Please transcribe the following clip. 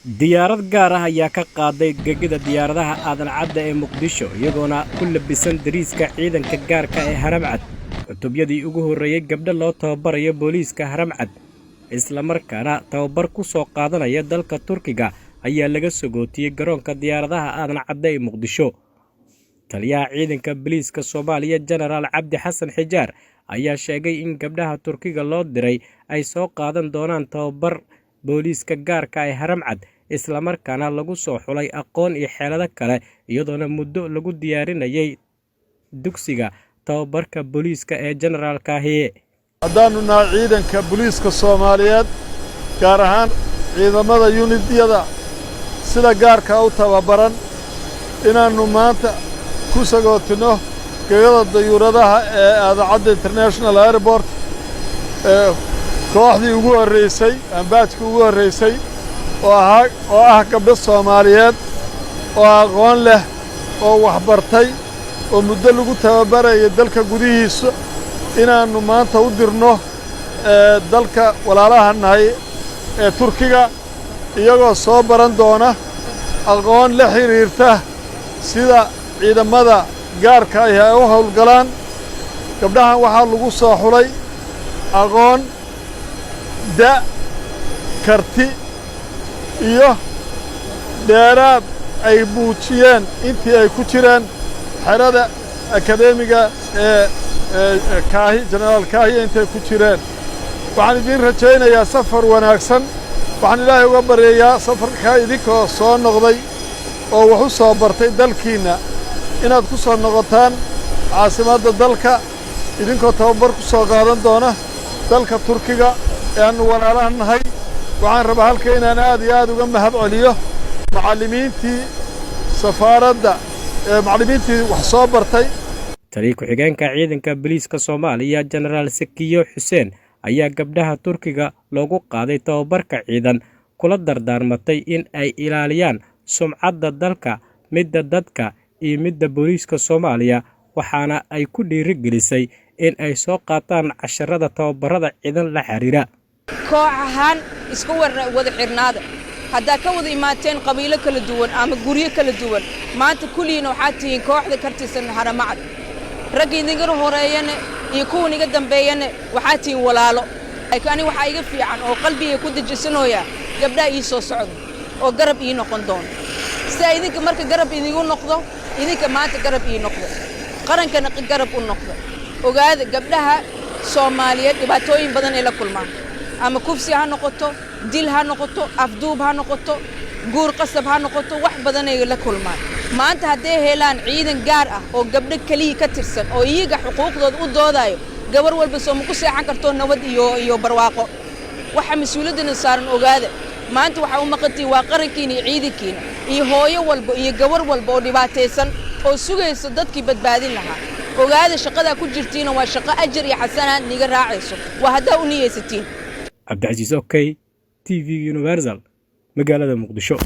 diyaarad gaar ah ayaa ka qaaday gegida diyaaradaha aadan cadda ee Muqdisho iyagoona ku labisan dariiska ciidanka gaarka ee Haramcad cutubiyadii ugu horeeyay gabdha loo tababarayo booliiska Haramcad isla markaana tababar ku soo qaadanaya dalka Turkiga ayaa laga sogootiyay garoonka diyaaradaha aadan cadda ee Muqdisho taliyaha ciidanka booliiska Soomaaliya General Cabdi Xasan Xijaar ayaa sheegay in gabdhaha Turkiga loo diray ay soo qaadan doonaan tababar booliiska gaarka ee Haramcad isla markaana lagu soo xulay aqoon iyo xeelado kale iyadoona muddo lagu diyaarinayay dugsiga tababarka booliiska ee General Kaahiye haddaanu nahay ciidanka booliiska Soomaaliyeed gaar ahaan ciidamada unidiyada sida gaarka u tababaran inaanu maanta ku sagootino gegada dayuuradaha ee aadan cadda International Airport kooxdii ugu horeysay ambaajkii ugu horeysay oo ah gabdho Soomaaliyeed oo aqoon leh oo waxbartay oo muddo lagu tababaray dalka gudihiisa inaanu maanta u dirno dalka walaalaha nahay ee Turkiga iyagoo soo baran doona aqoon la xiriirta sida ciidamada gaarka ah ay u howlgalaan gabdhahan waxaa lagu soo xulay aqoon karti iyo dheeraad ay muujiyeen intii ay ku jireen xerada akadeemiga ee Kaahi General Kaahi intay ku jireen waxaan idin rajaynayaa safar wanaagsan waxaan Ilaahay uga baryayaa safarka idinkoo soo noqday oo wax u soo bartay dalkiina inaad ku soo noqotaan caasimadda dalka idinkoo tababar ku soo qaadan doona dalka Turkiga aanu walaalaha nahay waxaan rabaa halka inaan aad iyo aad uga mahad celiyo macallimiintii safaaradda macallimiintii wax soo bartay taliye ku-xigeenka ciidanka booliiska Soomaaliya General Sakiyo Xuseen ayaa gabdhaha Turkiga loogu qaaday tababarka ciidan kula dardaarmatay in ay ilaaliyaan sumcadda dalka midda dadka iyo midda booliiska Soomaaliya waxaana ay ku dhiirigelisay in ay soo qaataan casharada tababarada ciidan la xiriira koox ahaan isku wada xirnaada hadda ka wada imaateen qabiilo kala duwan ama guriyo kala duwan maanta kulliina waxaa tihiin kooxda kartisan Haramcad rag idinka horeeyana iyo kuwa iga dambeeyana waxaa tihiin walaalo ani waxa iga fiican oo qalbiga ku dajisanooya gabdhaha ii soo socdo oo garab ii noqon doon si idinka marka garab idigu noqdo idinka maanta garab ii noqdo qarankana garab u noqdo ogaada gabdhaha Soomaaliyeed dhibaatooyin badan ay la kulmaan ama kufsi ha noqoto dil ha noqoto afduub ha noqoto guur qasab ha noqoto wax badan ay la kulmaan maanta haday helaan ciidan gaar ah oo gabdho kaliya ka tirsan oo iyaga xuquuqdooda u doodayo gabar walba soo ku seexan karto nabad iyo barwaaqo waxa mas'uuliyadna saaran ogaada maanta waxa u maqantay waa qarankiina iyo ciidankiina iyo hooyo walba iyo gabar walba oo dhibaataysan oo sugayso dadkii badbaadin lahaa ogaada shaqada ku jirtiina waa shaqo ajar iyo xasanaad niga raacayso waa hadaa u niyeysatiin Cabdi Casiis Okay TV Universal magaalada Muqdisho